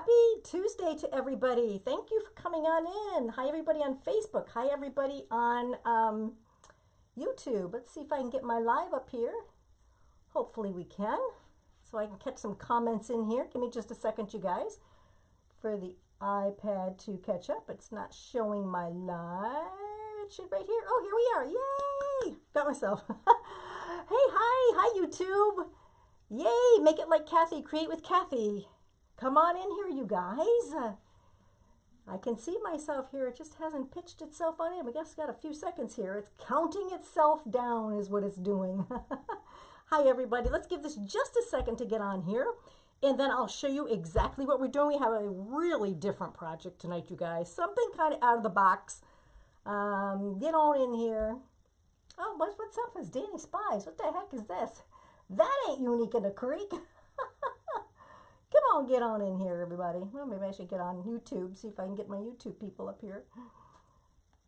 Happy Tuesday to everybody. Thank you for coming on in. Hi, everybody on Facebook. Hi, everybody on YouTube. Let's see if I can get my live up here. Hopefully we can. So I can catch some comments in here. Give me just a second, you guys, for the iPad to catch up. It's not showing my live. It should right here. Oh, here we are. Yay! Got myself. Hey, hi, YouTube. Yay, make it like Kathy, create with Kathy. Come on in here, you guys. I can see myself here. It just hasn't pitched itself on in. We just got a few seconds here. It's counting itself down is what it's doing. Hi, everybody. Let's give this just a second to get on here, and then I'll show you exactly what we're doing. We have a really different project tonight, you guys. Something kind of out of the box. Get on in here. Oh, what's up? It's Danny Spies. What the heck is this? That ain't unique in the creek. Come on, get on in here, everybody. Well, maybe I should get on YouTube, see if I can get my YouTube people up here.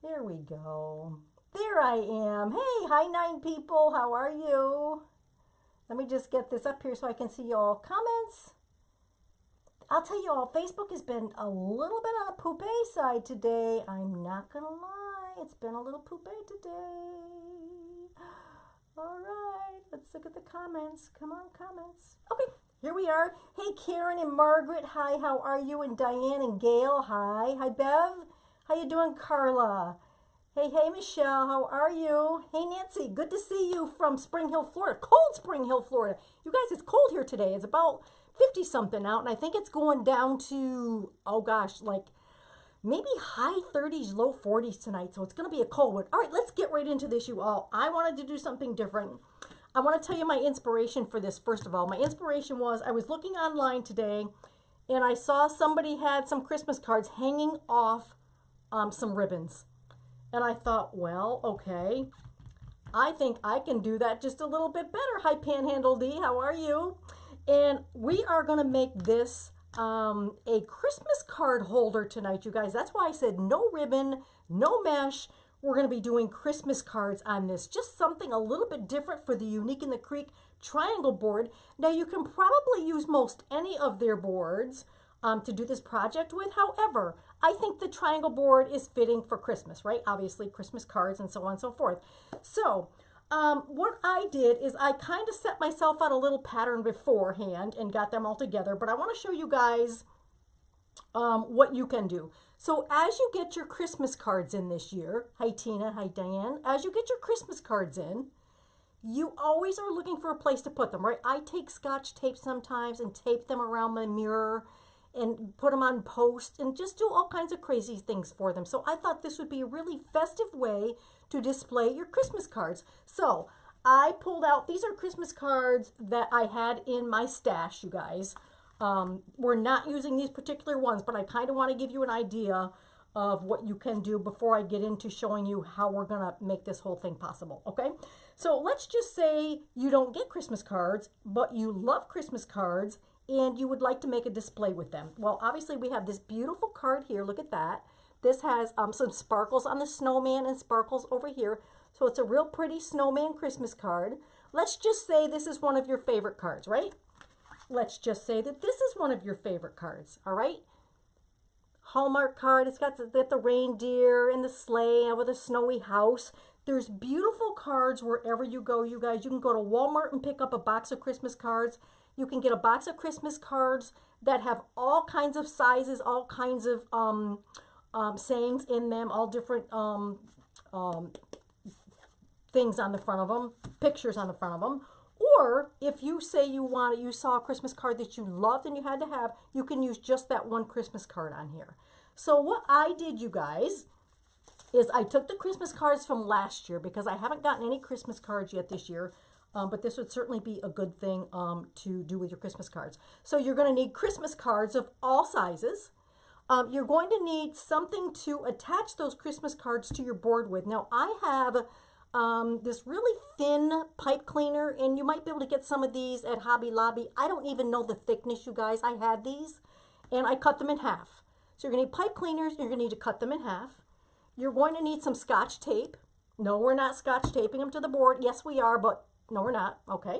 There we go. There I am. Hey, hi, 9 people. How are you? Let me just get this up here so I can see y'all comments. I'll tell you all, Facebook has been a little bit on the poopy side today. I'm not going to lie. It's been a little poopy today. All right, let's look at the comments. Come on, comments. Okay, here we are. Hey, Karen and Margaret. Hi, how are you? And Diane and Gail. Hi. Hi, Bev. How you doing, Carla? Hey, Michelle. How are you? Hey, Nancy. Good to see you from Spring Hill, Florida. Cold Spring Hill, Florida. You guys, it's cold here today. It's about 50-something out, and I think it's going down to, oh, gosh, like maybe high 30s, low 40s tonight, so it's going to be a cold one. All right, let's get right into this, you all. I wanted to do something different. I want to tell you my inspiration for this, first of all. My inspiration was I was looking online today, and I saw somebody had some Christmas cards hanging off some ribbons. And I thought, well, okay, I think I can do that just a little bit better. Hi, Panhandle D, how are you? And we are going to make this a Christmas card holder tonight, you guys. That's why I said no ribbon, no mesh. We're going to be doing Christmas cards on this. Just something a little bit different for the Unique in the Creek triangle board. Now, you can probably use most any of their boards to do this project with. However, I think the triangle board is fitting for Christmas, right? Obviously, Christmas cards and so on and so forth. So, what I did is I kind of set myself out a little pattern beforehand and got them all together, but I want to show you guys what you can do. So as you get your Christmas cards in this year, hi Tina, hi Diane, as you get your Christmas cards in, you always are looking for a place to put them, right? I take Scotch tape sometimes and tape them around my mirror and put them on post and just do all kinds of crazy things for them. So I thought this would be a really festive way to display your Christmas cards. So I pulled out, these are Christmas cards that I had in my stash, you guys. We're not using these particular ones, but I kind of want to give you an idea of what you can do before I get into showing you how we're going to make this whole thing possible, okay? So let's just say you don't get Christmas cards, but you love Christmas cards and you would like to make a display with them. Well, obviously we have this beautiful card here. Look at that. This has some sparkles on the snowman and sparkles over here. So it's a real pretty snowman Christmas card. Let's just say this is one of your favorite cards, right? Let's just say that this is one of your favorite cards, all right? Hallmark card. It's got the reindeer and the sleigh with a snowy house. There's beautiful cards wherever you go, you guys. You can go to Walmart and pick up a box of Christmas cards. You can get a box of Christmas cards that have all kinds of sizes, all kinds of sayings in them, all different things on the front of them, pictures on the front of them. Or if you say you saw a Christmas card that you loved and you had to have, you can use just that one Christmas card on here. So what I did, you guys, is I took the Christmas cards from last year because I haven't gotten any Christmas cards yet this year. But this would certainly be a good thing to do with your Christmas cards. So you're going to need Christmas cards of all sizes. You're going to need something to attach those Christmas cards to your board with. Now, I have this really thin pipe cleaner, and you might be able to get some of these at Hobby Lobby. I don't even know the thickness, you guys. I had these, and I cut them in half. So you're going to need pipe cleaners. You're going to need to cut them in half. You're going to need some Scotch tape. No, we're not Scotch taping them to the board. Yes, we are, but no, we're not. Okay.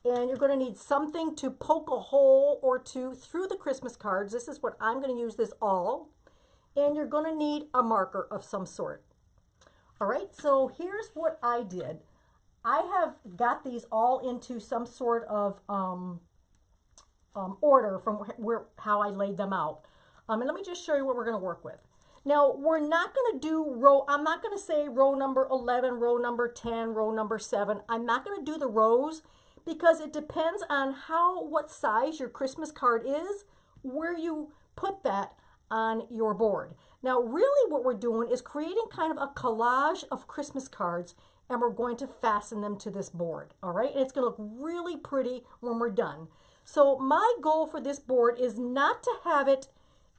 And you're going to need something to poke a hole or two through the Christmas cards. This is what I'm going to use this all. And you're going to need a marker of some sort. All right, so here's what I did. I have got these all into some sort of order from how I laid them out. And let me just show you what we're going to work with. Now, we're not going to do row, I'm not going to say row number 11, row number 10, row number 7. I'm not going to do the rows because it depends on what size your Christmas card is, where you put that on your board. Now, really what we're doing is creating kind of a collage of Christmas cards, and we're going to fasten them to this board, all right? And it's going to look really pretty when we're done. So my goal for this board is not to have it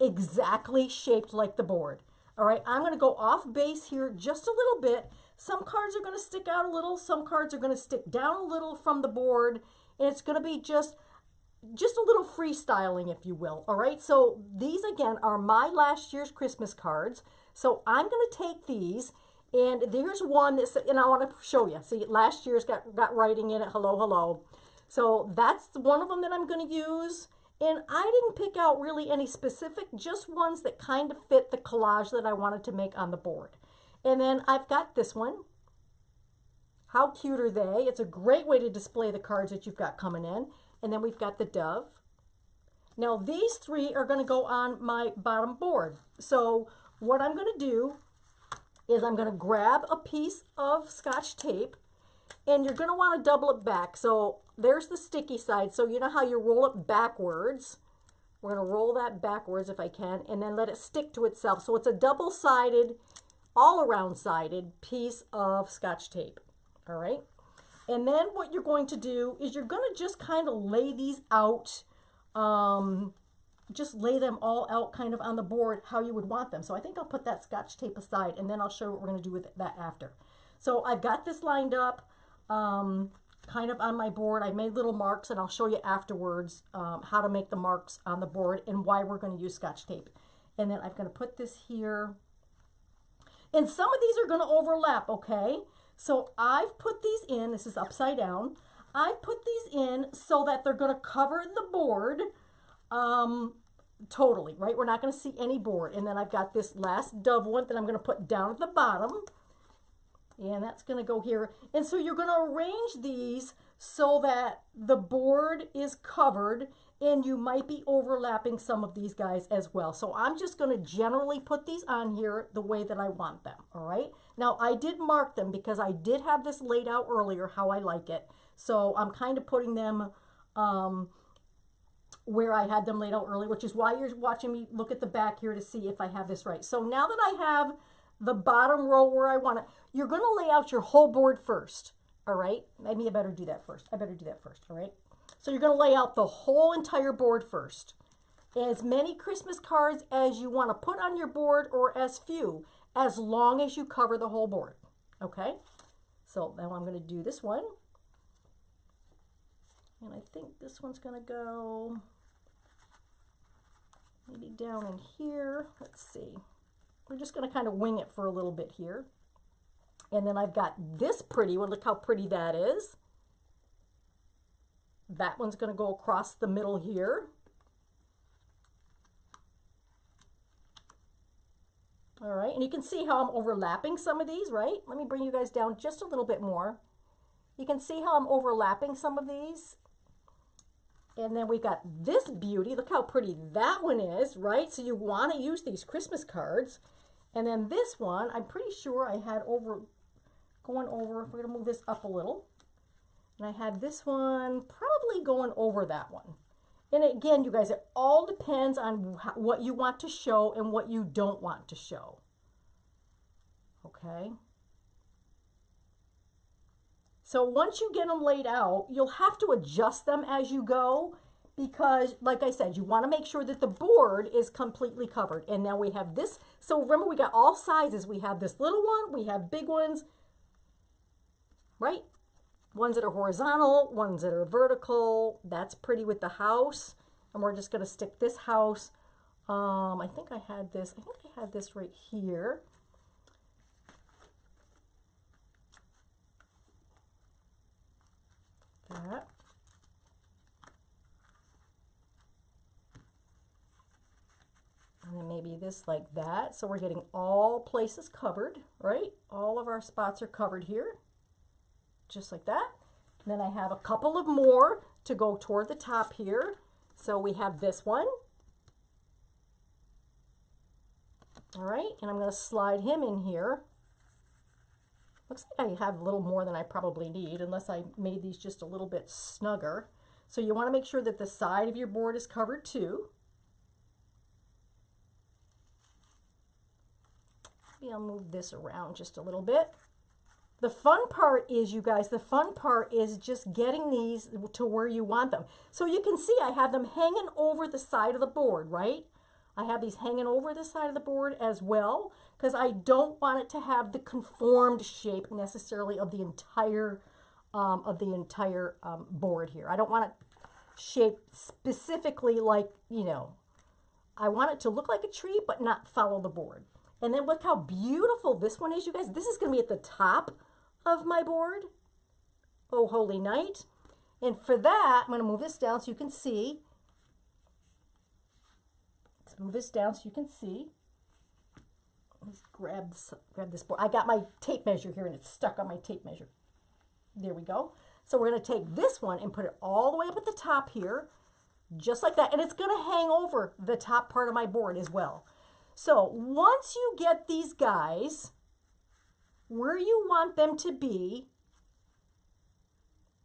exactly shaped like the board, all right? I'm going to go off base here just a little bit. Some cards are going to stick out a little. Some cards are going to stick down a little from the board, and it's going to be just a little freestyling, if you will, all right? So these, again, are my last year's Christmas cards. So I'm going to take these, and there's one that's, and I want to show you. See, last year's got writing in it, hello, hello. So that's one of them that I'm going to use. And I didn't pick out really any specific, just ones that kind of fit the collage that I wanted to make on the board. And then I've got this one. How cute are they? It's a great way to display the cards that you've got coming in. And then we've got the dove. Now these three are going to go on my bottom board. So what I'm going to do is I'm going to grab a piece of Scotch tape, and you're going to want to double it back. So there's the sticky side. So you know how you roll it backwards? We're going to roll that backwards if I can, and then let it stick to itself. So it's a double-sided, all-around sided piece of Scotch tape. All right. And then what you're going to do is you're going to just kind of lay these out, just lay them all out kind of on the board how you would want them. So I think I'll put that Scotch tape aside, and then I'll show you what we're going to do with that after. So I've got this lined up kind of on my board. I made little marks, and I'll show you afterwards how to make the marks on the board and why we're going to use Scotch tape. And then I'm going to put this here. And some of these are going to overlap, okay? So I've put these in, this is upside down, I've put these in so that they're going to cover the board totally, right? We're not going to see any board. And then I've got this last dove one that I'm going to put down at the bottom. And that's going to go here. And so you're going to arrange these so that the board is covered, and you might be overlapping some of these guys as well. So I'm just going to generally put these on here the way that I want them, all right? Now, I did mark them because I did have this laid out earlier how I like it. So I'm kind of putting them where I had them laid out earlier, which is why you're watching me look at the back here to see if I have this right. So now that I have the bottom row where I want it, you're going to lay out your whole board first, all right? Maybe I better do that first. I better do that first, all right? So you're going to lay out the whole entire board first. As many Christmas cards as you want to put on your board, or as few, as long as you cover the whole board, okay? So now I'm going to do this one. And I think this one's going to go maybe down in here. Let's see. We're just going to kind of wing it for a little bit here. And then I've got this pretty one. Look how pretty that is. That one's going to go across the middle here. All right, and you can see how I'm overlapping some of these, right? Let me bring you guys down just a little bit more. You can see how I'm overlapping some of these. And then we've got this beauty. Look how pretty that one is, right? So you want to use these Christmas cards. And then this one, I'm pretty sure I had going over, if we're going to move this up a little. And I had this one probably going over that one. And again, you guys, it all depends on what you want to show and what you don't want to show. Okay? So once you get them laid out, you'll have to adjust them as you go because, like I said, you want to make sure that the board is completely covered. And now we have this. So remember, we got all sizes. We have this little one. We have big ones, right? Ones that are horizontal, ones that are vertical. That's pretty with the house. And we're just going to stick this house. I think I had this. I think I had this right here. That. this like that. So we're getting all places covered, right? All of our spots are covered here, just like that. And then I have a couple of more to go toward the top here. So we have this one. All right, and I'm going to slide him in here. Looks like I have a little more than I probably need, unless I made these just a little bit snugger. So you want to make sure that the side of your board is covered too. Maybe I'll move this around just a little bit. The fun part is, you guys, the fun part is just getting these to where you want them. So you can see I have them hanging over the side of the board, right? I have these hanging over the side of the board as well, because I don't want it to have the conformed shape necessarily of the entire board here. I don't want it shaped specifically like, you know, I want it to look like a tree but not follow the board. And then look how beautiful this one is, you guys. This is going to be at the top of my board. Oh, holy night. And for that, I'm going to move this down so you can see. Let's move this down so you can see. Let's grab this board. I got my tape measure here and it's stuck on my tape measure. There we go. So we're going to take this one and put it all the way up at the top here, just like that. And it's going to hang over the top part of my board as well. So once you get these guys where you want them to be,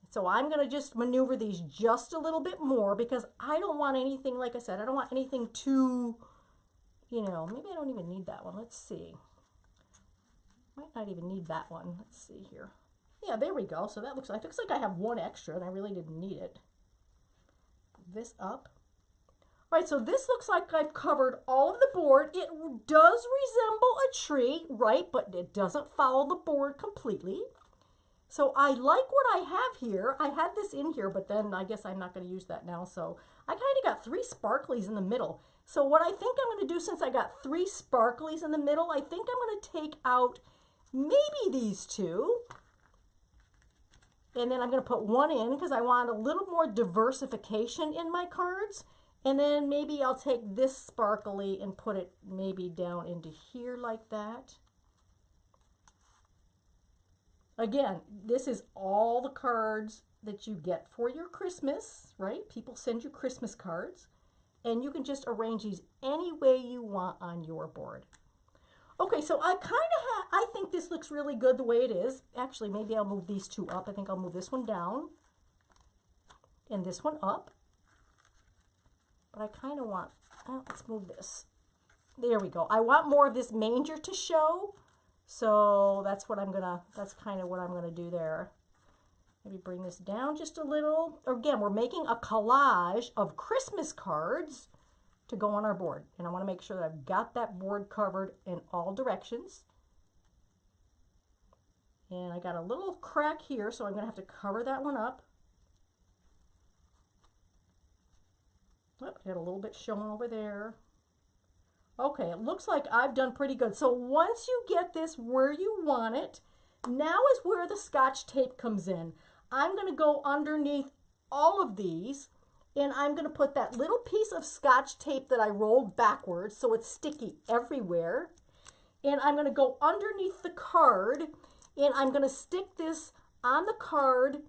so I'm going to just maneuver these just a little bit more because I don't want anything, like I said, I don't want anything too, you know, maybe I don't even need that one. Let's see. Might not even need that one. Let's see here. Yeah, there we go. So that looks like I have one extra and I really didn't need it. This up. All right, so this looks like I've covered all of the board. It does resemble a tree, right? But it doesn't follow the board completely. So I like what I have here. I had this in here, but then I guess I'm not going to use that now. So I kind of got 3 sparklies in the middle. So what I think I'm going to do, since I got 3 sparklies in the middle, I think I'm going to take out maybe these 2. And then I'm going to put 1 in because I want a little more diversification in my cards. And then maybe I'll take this sparkly and put it maybe down into here like that. Again, this is all the cards that you get for your Christmas, right? People send you Christmas cards. And you can just arrange these any way you want on your board. Okay, so I think this looks really good the way it is. Actually, maybe I'll move these 2 up. I think I'll move this one down and this one up. But I kind of want, let's move this. There we go. I want more of this manger to show. So that's kind of what I'm gonna do there. Maybe bring this down just a little. Again, we're making a collage of Christmas cards to go on our board. And I want to make sure that I've got that board covered in all directions. And I got a little crack here, so I'm going to have to cover that one up. Oh, got a little bit showing over there. Okay, it looks like I've done pretty good. So once you get this where you want it, now is where the Scotch tape comes in. I'm going to go underneath all of these, and I'm going to put that little piece of Scotch tape that I rolled backwards so it's sticky everywhere. And I'm going to go underneath the card, and I'm going to stick this on the card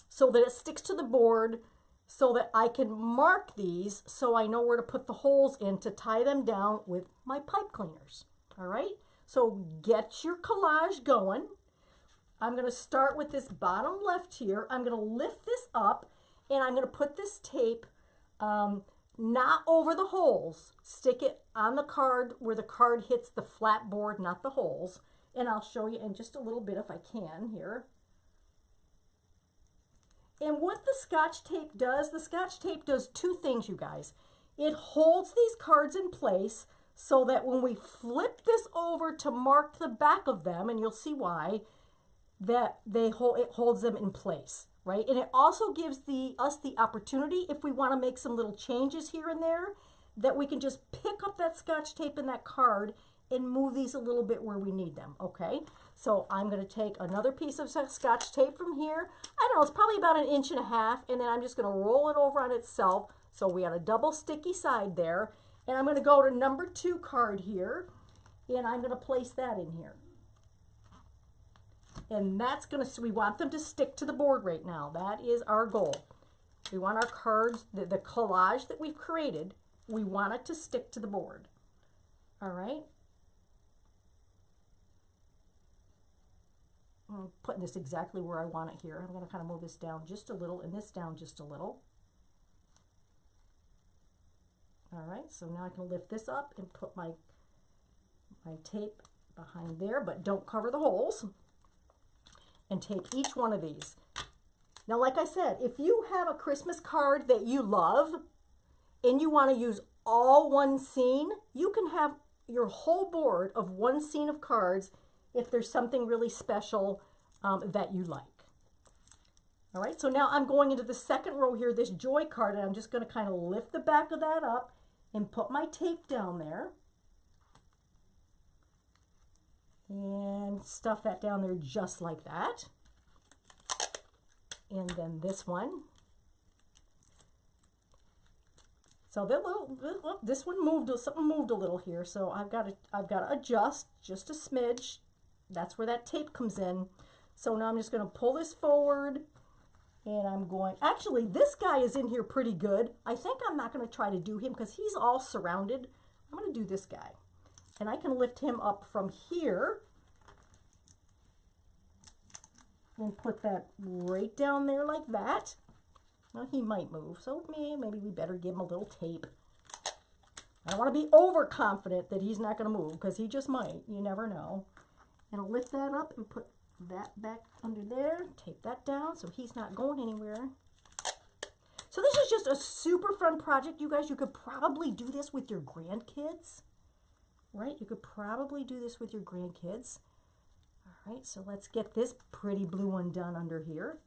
so that it sticks to the board so that I can mark these so I know where to put the holes in to tie them down with my pipe cleaners. All right, so get your collage going. I'm going to start with this bottom left here. I'm going to lift this up and I'm going to put this tape not over the holes. Stick it on the card where the card hits the flat board, not the holes. And I'll show you in just a little bit if I can here. And what the Scotch tape does, the Scotch tape does 2 things, you guys. It holds these cards in place so that when we flip this over to mark the back of them, and you'll see why, that it holds them in place, right? And it also gives us the opportunity, if we want to make some little changes here and there, that we can just pick up that Scotch tape in that card and move these a little bit where we need them, okay? So I'm going to take another piece of Scotch tape from here. I don't know, it's probably about 1.5 inches, and then I'm just going to roll it over on itself. So we got a double sticky side there, And I'm going to go to number 2 card here, and I'm going to place that in here. And that's going to, we want them to stick to the board right now. That is our goal. We want our cards, the collage that we've created, we want it to stick to the board. All right. I'm putting this exactly where I want it here. I'm going to kind of move this down just a little and this down just a little. All right, so now I can lift this up and put my tape behind there, but don't cover the holes. And tape each one of these. Now, like I said, if you have a Christmas card that you love and you want to use all one scene, you can have your whole board of one scene of cards if there's something really special that you like. All right, so now I'm going into the second row here, this joy card, and I'm just going to kind of lift the back of that up and put my tape down there. And stuff that down there just like that. And then this one. So this one moved, something moved a little here, so I've got to adjust just a smidge. That's where that tape comes in. So now I'm just going to pull this forward, and I'm going, actually this guy is in here pretty good. I think I'm not going to try to do him because he's all surrounded. I'm going to do this guy. And I can lift him up from here and put that right down there like that. Well, he might move, so maybe we better give him a little tape. I don't want to be overconfident that he's not going to move because he just might. You never know. And I'll lift that up and put that back under there. Tape that down so he's not going anywhere. So this is just a super fun project, you guys. You could probably do this with your grandkids. Right? You could probably do this with your grandkids. All right, so let's get this pretty blue one done under here.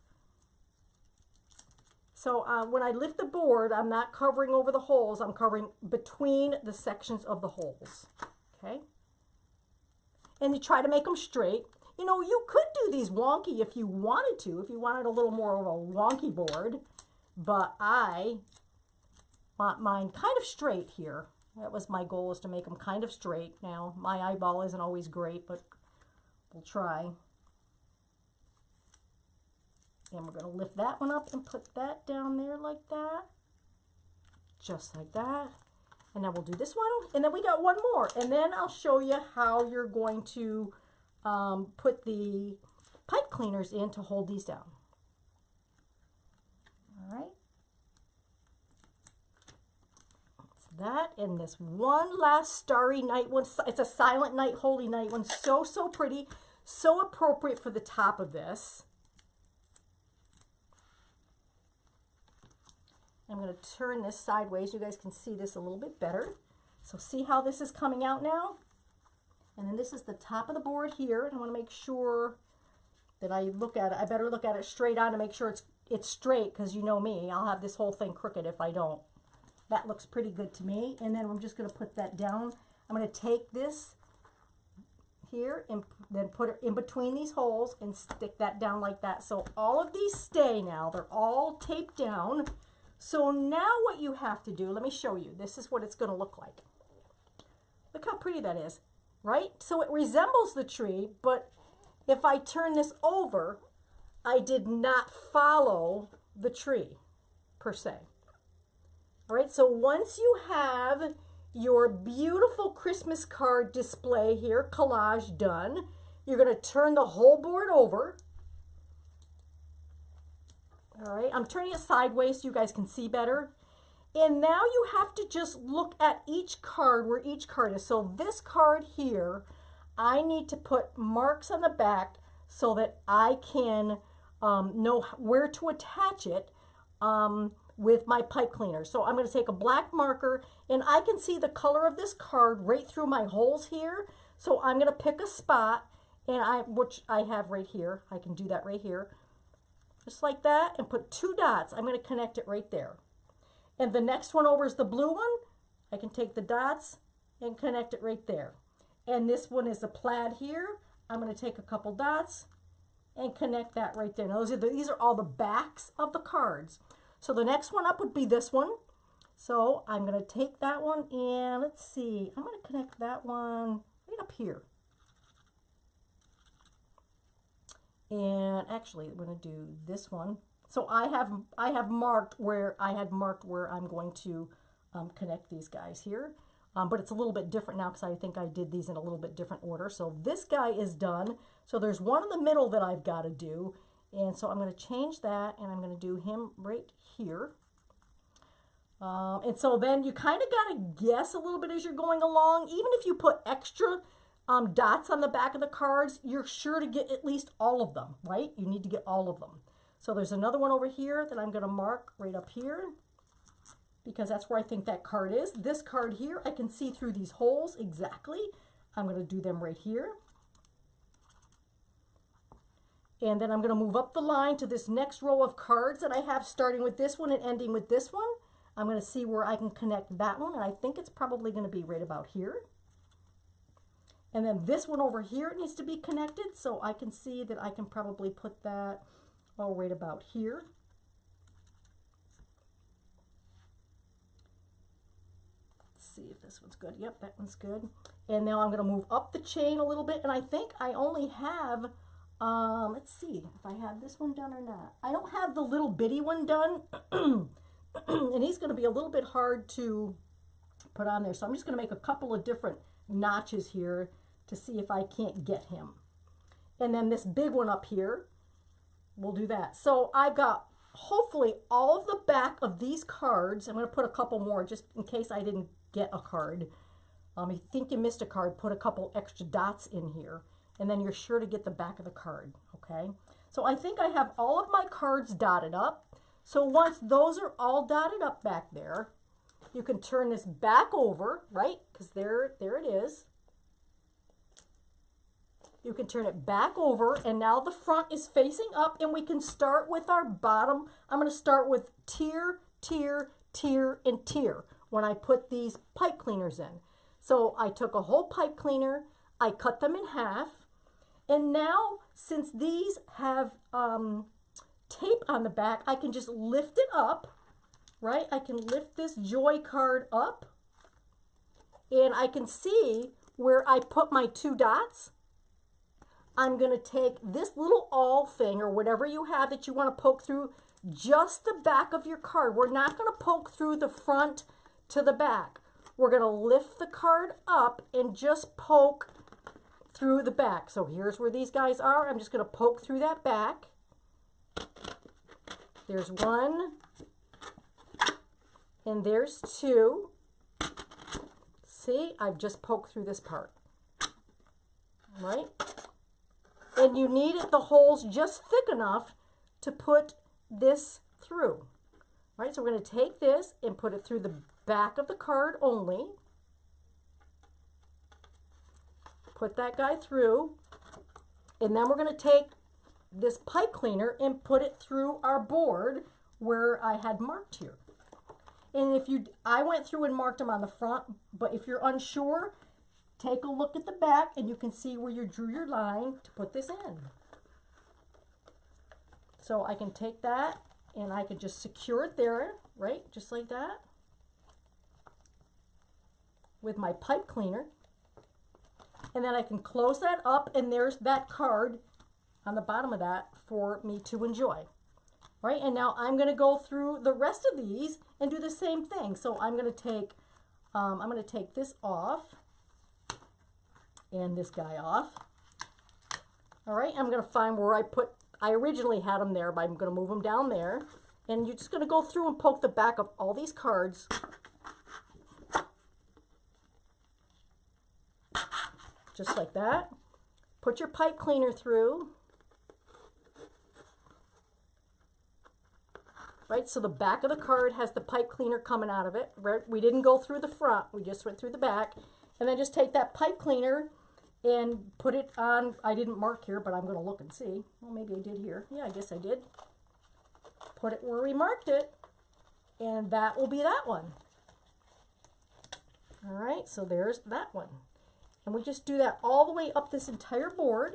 So when I lift the board, I'm not covering over the holes. I'm covering between the sections of the holes. Okay? And you try to make them straight. You know, you could do these wonky if you wanted to, if you wanted a little more of a wonky board. But I want mine kind of straight here. That was my goal, is to make them kind of straight. Now, my eyeball isn't always great, but we'll try. And we're going to lift that one up and put that down there like that. Just like that. And then we'll do this one. And then we got one more. And then I'll show you how you're going to put the pipe cleaners in to hold these down. All right. That and this one last starry night one. It's a silent night, holy night one. So pretty, so appropriate for the top of this. I'm going to turn this sideways. You guys can see this a little bit better. So see how this is coming out now? And then this is the top of the board here. And I want to make sure that I look at it. I better look at it straight on to make sure it's straight, because you know me. I'll have this whole thing crooked if I don't. That looks pretty good to me. And then I'm just going to put that down. I'm going to take this here and then put it in between these holes and stick that down like that. So all of these stay now. They're all taped down. So now what you have to do, let me show you. This is what it's going to look like. Look how pretty that is, right? So it resembles the tree, but if I turn this over, I did not follow the tree per se. All right, so once you have your beautiful Christmas card display here, collage done, you're going to turn the whole board over. All right, I'm turning it sideways so you guys can see better. And now you have to just look at each card, where each card is. So this card here, I need to put marks on the back so that I can know where to attach it with my pipe cleaner. So I'm going to take a black marker, and I can see the color of this card right through my holes here. So I'm going to pick a spot, and which I have right here. I can do that right here. Just like that, and put 2 dots. I'm going to connect it right there. And the next one over is the blue one. I can take the dots and connect it right there. And this one is the plaid here. I'm going to take a couple dots and connect that right there. Now these are all the backs of the cards. So the next one up would be this one. So I'm going to take that one and let's see, I'm going to connect that one right up here. And actually, I'm going to do this one. So I have marked where I'm going to connect these guys here. But it's a little bit different now because I think I did these in a little bit different order. So this guy is done. So there's one in the middle that I've got to do. And so I'm going to change that and I'm going to do him right here. And so then you kind of got to guess a little bit as you're going along. Even if you put extra dots on the back of the cards, you're sure to get at least all of them, right? You need to get all of them. So there's another one over here that I'm going to mark right up here because that's where I think that card is. This card here, I can see through these holes exactly. I'm going to do them right here. And then I'm going to move up the line to this next row of cards that I have, starting with this one and ending with this one. I'm going to see where I can connect that one, and I think it's probably going to be right about here. And then this one over here needs to be connected, so I can see that I can probably put that right about here. Let's see if this one's good. Yep, that one's good. And now I'm going to move up the chain a little bit, and I think I only have, let's see if I have this one done or not. I don't have the little bitty one done, and he's going to be a little bit hard to put on there, so I'm just going to make a couple of different notches here to see if I can't get him. And then this big one up here, we'll do that. So I've got hopefully all of the back of these cards. I'm going to put a couple more just in case I didn't get a card. If you think you missed a card, put a couple extra dots in here, and then you're sure to get the back of the card, okay? So I think I have all of my cards dotted up. So once those are all dotted up back there, you can turn this back over, right? Because there it is. You can turn it back over, and now the front is facing up, and we can start with our bottom. I'm going to start with tier, tier, tier, and tier when I put these pipe cleaners in. So I took a whole pipe cleaner, I cut them in half, and now since these have tape on the back, I can just lift it up, right? I can lift this joy card up, and I can see where I put my two dots. I'm going to take this little awl thing or whatever you have that you want to poke through just the back of your card. We're not going to poke through the front to the back. We're going to lift the card up and just poke through the back. So here's where these guys are. I'm just going to poke through that back. There's one, and there's two. See, I've just poked through this part, right? And you need the holes just thick enough to put this through, right? So we're going to take this and put it through the back of the card only. Put that guy through, and then we're going to take this pipe cleaner and put it through our board where I had marked here. And I went through and marked them on the front, but if you're unsure, take a look at the back and you can see where you drew your line to put this in. So I can take that and I can just secure it there, right? Just like that with my pipe cleaner. And then I can close that up, and there's that card on the bottom of that for me to enjoy. Right, and now I'm going to go through the rest of these and do the same thing. So I'm going to take this off and this guy off. All right, I'm going to find where I originally had them there, but I'm going to move them down there. And you're just going to go through and poke the back of all these cards. Just like that. Put your pipe cleaner through. Right, so the back of the card has the pipe cleaner coming out of it. Right? We didn't go through the front, we just went through the back. And then just take that pipe cleaner and put it on. I didn't mark here, but I'm going to look and see. Well, maybe I did here. Yeah, I guess I did. Put it where we marked it, and that will be that one. All right, so there's that one. And we just do that all the way up this entire board.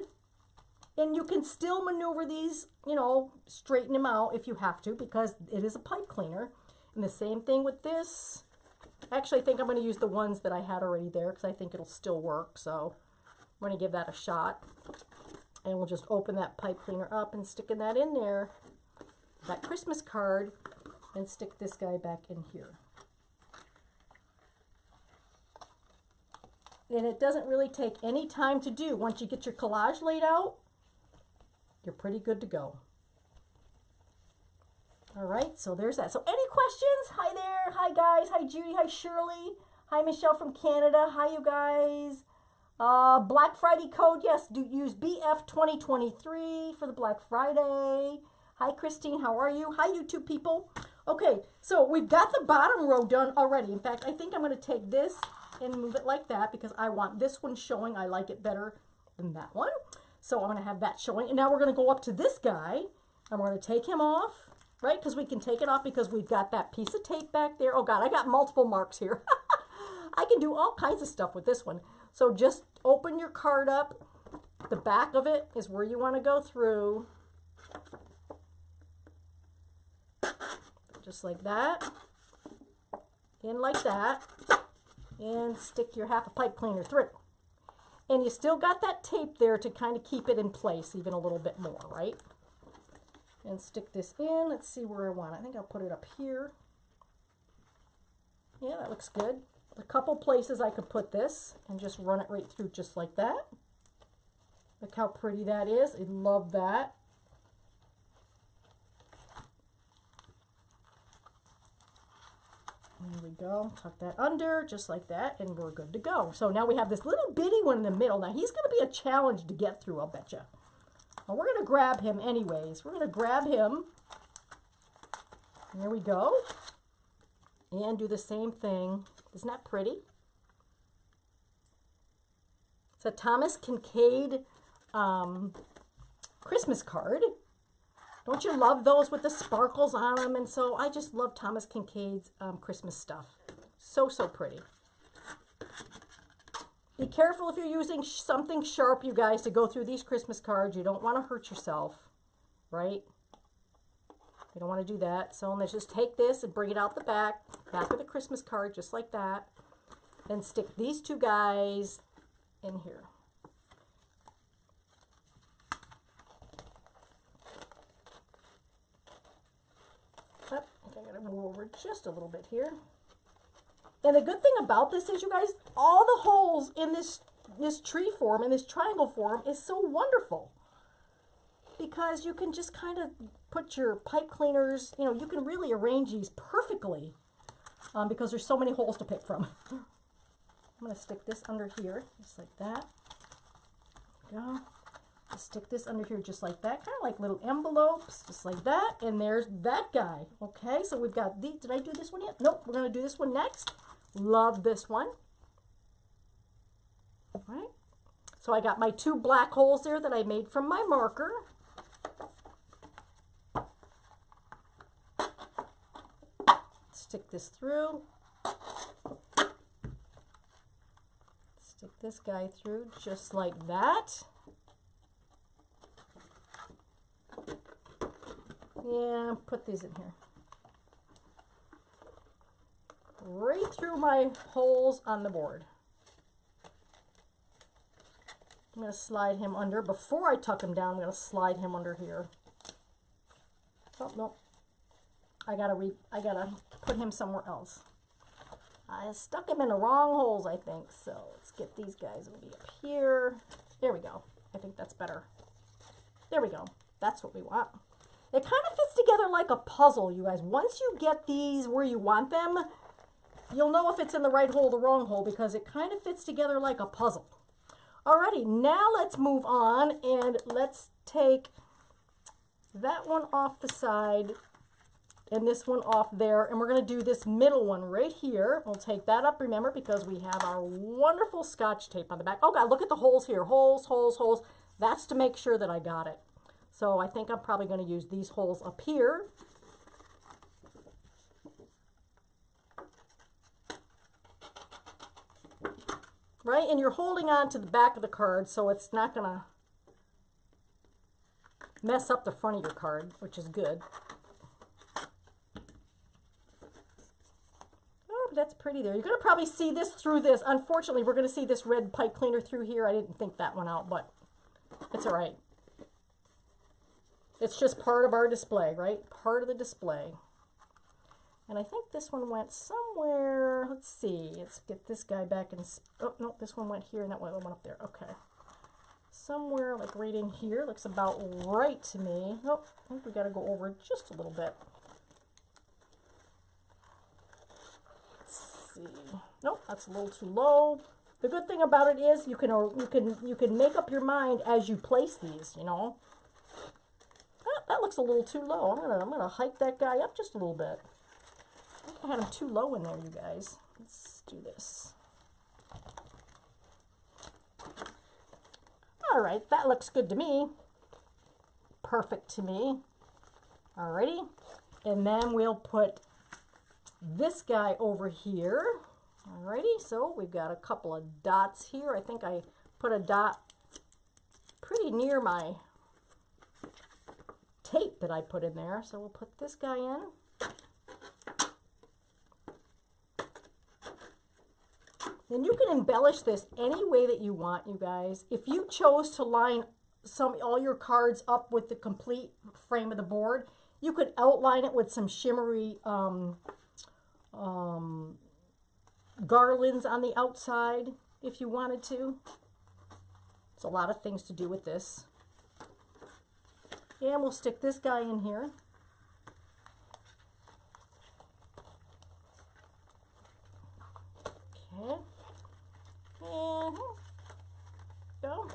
And you can still maneuver these, you know, straighten them out if you have to, because it is a pipe cleaner. And the same thing with this. Actually, I think I'm going to use the ones that I had already there because I think it'll still work. So I'm going to give that a shot. And we'll just open that pipe cleaner up and stick that in there. That Christmas card, and stick this guy back in here. And it doesn't really take any time to do. Once you get your collage laid out, you're pretty good to go. All right, so there's that. So any questions? Hi there. Hi, guys. Hi, Judy. Hi, Shirley. Hi, Michelle from Canada. Hi, you guys. Black Friday code. Yes, do use BF 2023 for the Black Friday. Hi, Christine. How are you? Hi, YouTube people. Okay, so we've got the bottom row done already. In fact, I think I'm going to take this and move it like that because I want this one showing. I like it better than that one. So I'm going to have that showing. And now we're going to go up to this guy and we're going to take him off. Right, because we can take it off because we've got that piece of tape back there. Oh God, I got multiple marks here. I can do all kinds of stuff with this one. So just open your card up. The back of it is where you want to go through. Just like that. And like that. And stick your half a pipe cleaner through. And you still got that tape there to kind of keep it in place even a little bit more, right? And stick this in. Let's see where I want it. I think I'll put it up here. Yeah, that looks good. A couple places I could put this and just run it right through just like that. Look how pretty that is. I love that. There we go. Tuck that under just like that and we're good to go. So now we have this little bitty one in the middle. Now he's going to be a challenge to get through, I'll bet you. Well, we're going to grab him anyways. We're going to grab him. There we go. And do the same thing. Isn't that pretty? It's a Thomas Kincaid Christmas card. Don't you love those with the sparkles on them? And so I just love Thomas Kincaid's Christmas stuff. So, so pretty. Be careful if you're using something sharp, you guys, to go through these Christmas cards. You don't want to hurt yourself, right? You don't want to do that. So let's just take this and bring it out the back of the Christmas card, just like that. And stick these two guys in here. Oh, I think I'm going to move over just a little bit here. And the good thing about this is, you guys, all the holes in this tree form, in this triangle form, is so wonderful. Because you can just kind of put your pipe cleaners, you know, you can really arrange these perfectly because there's so many holes to pick from. I'm going to stick this under here, just like that. There we go. Just stick this under here just like that, kind of like little envelopes, just like that. And there's that guy. Okay, so we've got these. Did I do this one yet? Nope, we're going to do this one next. Love this one. All right. So I got my two black holes there that I made from my marker. Stick this through. Stick this guy through just like that. Yeah, put these in here. Right through my holes on the board. I'm going to slide him under. Before I tuck him down, I'm going to slide him under here. Oh, no. I gotta put him somewhere else. I stuck him in the wrong holes, I think. So let's get these guys to be up here. There we go. I think that's better. There we go. That's what we want. It kind of fits together like a puzzle, you guys. Once you get these where you want them, you'll know if it's in the right hole or the wrong hole because it kind of fits together like a puzzle. Alrighty, now let's move on and let's take that one off the side and this one off there, and we're going to do this middle one right here. We'll take that up, remember, because we have our wonderful Scotch tape on the back. Oh God, look at the holes here. Holes, holes, holes. That's to make sure that I got it. So I think I'm probably going to use these holes up here. Right, and you're holding on to the back of the card so it's not going to mess up the front of your card, which is good. pretty there. You're going to probably see this through this. Unfortunately, we're going to see this red pipe cleaner through here. I didn't think that one out, but it's all right. It's just part of our display, right? Part of the display. And I think this one went somewhere. Let's see. Let's get this guy back in. Oh, no, this one went here and that one went up there. Okay. Somewhere like right in here. Looks about right to me. Oh, I think we got to go over just a little bit. Let's see. Nope, that's a little too low. The good thing about it is you can make up your mind as you place these, you know. Oh, that looks a little too low. I'm gonna hike that guy up just a little bit. I think I had him too low in there, you guys. Let's do this. All right, that looks good to me. Perfect to me. Alrighty, and then we'll put this guy over here. Alrighty, so we've got a couple of dots here. I think I put a dot pretty near my tape that I put in there. So we'll put this guy in. And you can embellish this any way that you want, you guys. If you chose to line all your cards up with the complete frame of the board, you could outline it with some shimmery garlands on the outside if you wanted to. There's a lot of things to do with this. And we'll stick this guy in here. Okay. And go.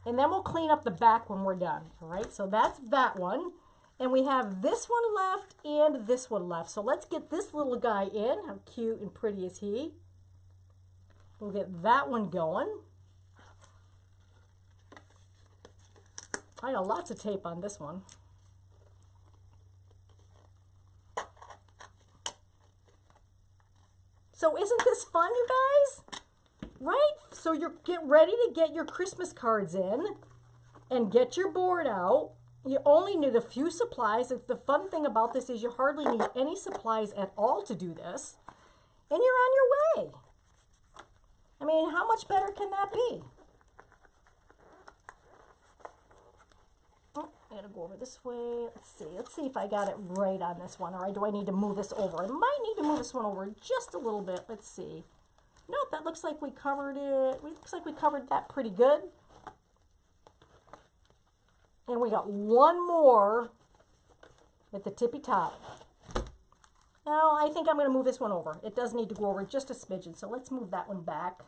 And then we'll clean up the back when we're done. All right, so that's that one. And we have this one left and this one left. So let's get this little guy in. How cute and pretty is he? We'll get that one going. I got lots of tape on this one. So isn't this fun, you guys? Right? So you get ready to get your Christmas cards in and get your board out. You only need a few supplies. The fun thing about this is you hardly need any supplies at all to do this. And you're on your way. I mean, how much better can that be? Oh, I gotta go over this way. Let's see if I got it right on this one, or do I need to move this over? I might need to move this one over just a little bit. Let's see. Nope, that looks like we covered it. It looks like we covered that pretty good. And we got one more at the tippy top. Now, I think I'm going to move this one over. It does need to go over just a smidgen, so let's move that one back.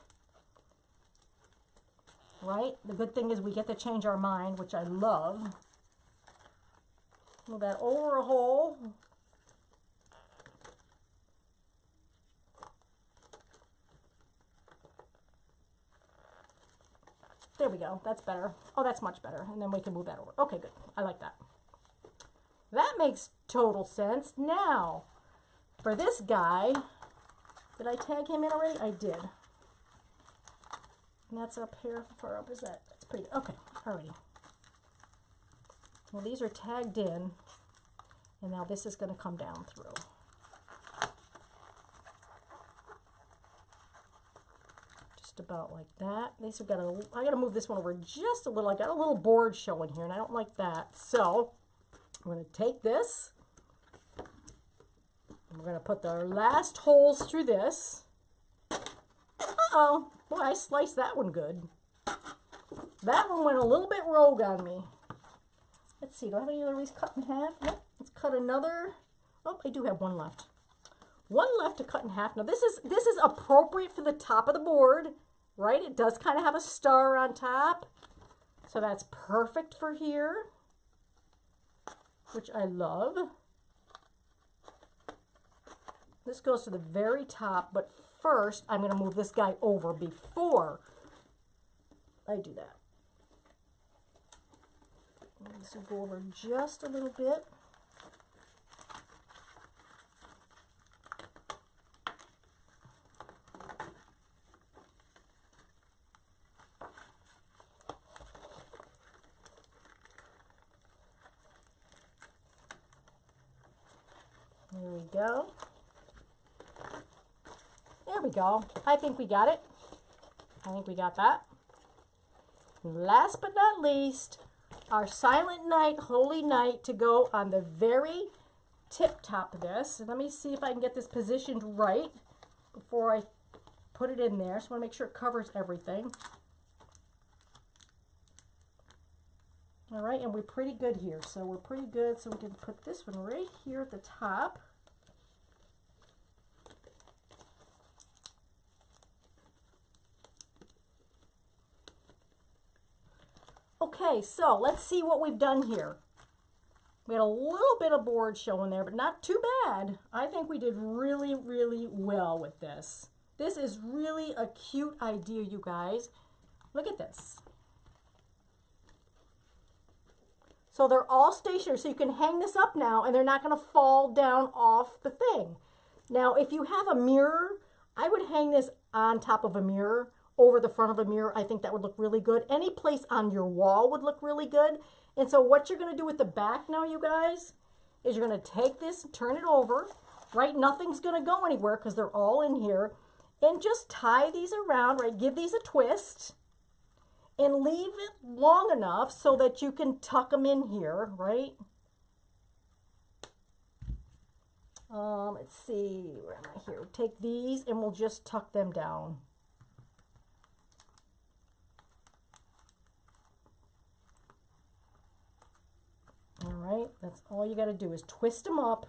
Right? The good thing is we get to change our mind, which I love. Move that over a hole. There we go. That's better. Oh, that's much better. And then we can move that over. Okay, good. I like that. That makes total sense. Now, for this guy, did I tag him in already? I did. And that's up here. How far up is that? That's pretty good. Okay, alrighty. Well, these are tagged in. And now this is going to come down through. About like that. I gotta move this one over just a little. I got a little board showing here and I don't like that. So I'm going to take this and we're going to put the last holes through this. Uh-oh, boy, I sliced that one good. That one went a little bit rogue on me. Let's see, do I have any other of these cut in half? Nope. Let's cut another. Oh, I do have one left. One left to cut in half. Now this is appropriate for the top of the board, right? It does kind of have a star on top. So that's perfect for here, which I love. This goes to the very top, but first I'm going to move this guy over before I do that. This will go over just a little bit. There we go. There we go. I think we got it. I think we got that. Last but not least, our Silent Night, Holy Night to go on the very tip top of this. And let me see if I can get this positioned right before I put it in there. Just want to make sure it covers everything. All right, and we're pretty good here. So we're pretty good. So we can put this one right here at the top. Okay, so let's see what we've done here. We had a little bit of board showing there, but not too bad. I think we did really, really well with this. This is really a cute idea, you guys. Look at this. So they're all stationary, so you can hang this up now and they're not going to fall down off the thing. Now, if you have a mirror, I would hang this on top of a mirror, over the front of a mirror. I think that would look really good. Any place on your wall would look really good. And so what you're going to do with the back now, you guys, is you're going to take this and turn it over, right? Nothing's going to go anywhere because they're all in here. And just tie these around, right? Give these a twist and leave it long enough so that you can tuck them in here, right? Let's see, where am I here? Take these and we'll just tuck them down. All right, that's all you got to do is twist them up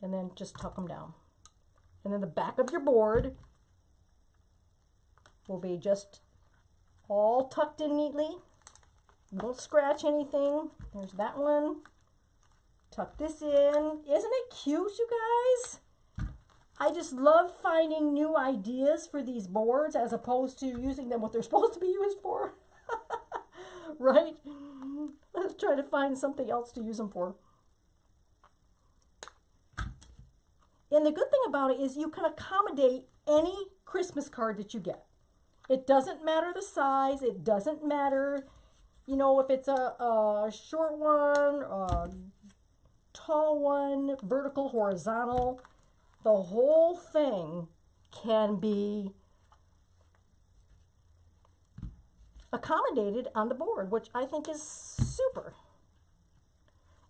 and then just tuck them down. And then the back of your board will be just all tucked in neatly. You won't scratch anything. There's that one. Tuck this in. Isn't it cute, you guys? I just love finding new ideas for these boards as opposed to using them what they're supposed to be used for. Right? Let's try to find something else to use them for. And the good thing about it is you can accommodate any Christmas card that you get. It doesn't matter the size. It doesn't matter, you know, if it's a short one, a tall one, vertical, horizontal. The whole thing can be accommodated on the board, which I think is super.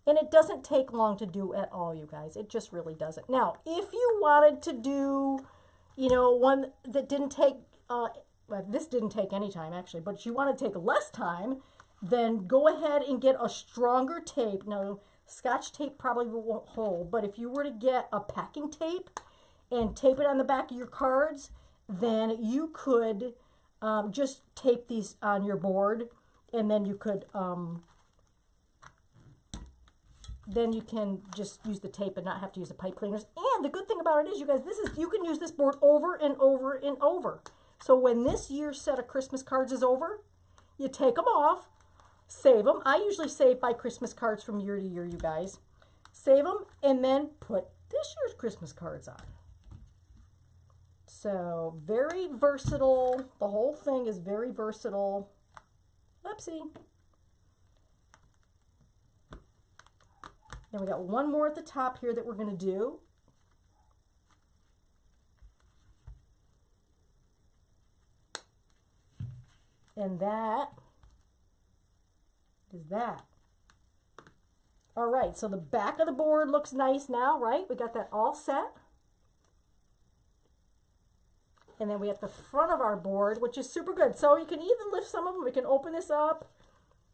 And it doesn't take long to do at all, you guys. It just really doesn't. Now, if you wanted to do, you know, one that didn't take, well, this didn't take any time actually, but you want to take less time, then go ahead and get a stronger tape. Now, Scotch tape probably won't hold, but if you were to get a packing tape and tape it on the back of your cards, then you could just tape these on your board, and then you could, then you can just use the tape and not have to use the pipe cleaners. And the good thing about it is, you guys, you can use this board over and over and over. So when this year's set of Christmas cards is over, you take them off, save them. I usually save my Christmas cards from year to year, you guys. Save them and then put this year's Christmas cards on. So very versatile. The whole thing is very versatile. Oopsie. Then we got one more at the top here that we're going to do. And that is that. All right, so the back of the board looks nice now, right? We got that all set. And then we have the front of our board, which is super good. So you can even lift some of them. We can open this up,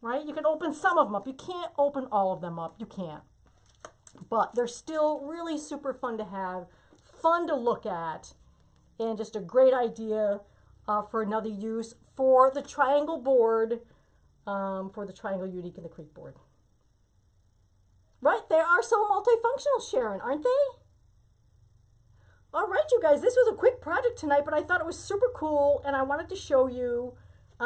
right? You can open some of them up. You can't open all of them up. You can't. But they're still really super fun to have, fun to look at, and just a great idea for another use for the triangle board, for the triangle unique in the creek board. Right, they are so multifunctional, Sharon, aren't they? All right, you guys, this was a quick project tonight, but I thought it was super cool, and I wanted to show you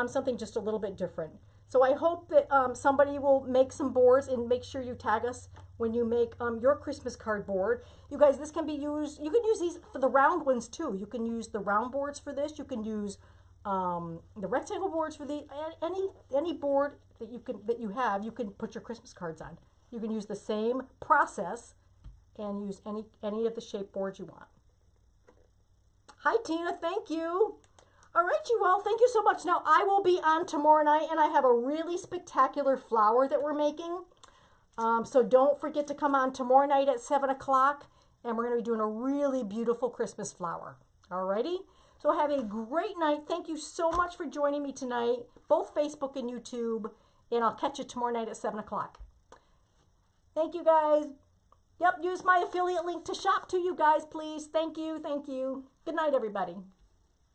something just a little bit different. So I hope that somebody will make some boards, and make sure you tag us when you make your Christmas card board. You guys, this can be used, you can use these for the round ones too. You can use the round boards for this. You can use the rectangle boards for the any board that you have, you can put your Christmas cards on. You can use the same process and use any of the shape boards you want. Hi, Tina. Thank you. All right, you all. Thank you so much. Now, I will be on tomorrow night, and I have a really spectacular flower that we're making. So don't forget to come on tomorrow night at 7 o'clock, and we're going to be doing a really beautiful Christmas flower. All righty? So have a great night. Thank you so much for joining me tonight, both Facebook and YouTube, and I'll catch you tomorrow night at 7 o'clock. Thank you, guys. Yep, use my affiliate link to shop too, you guys, please. Thank you. Thank you. Good night, everybody.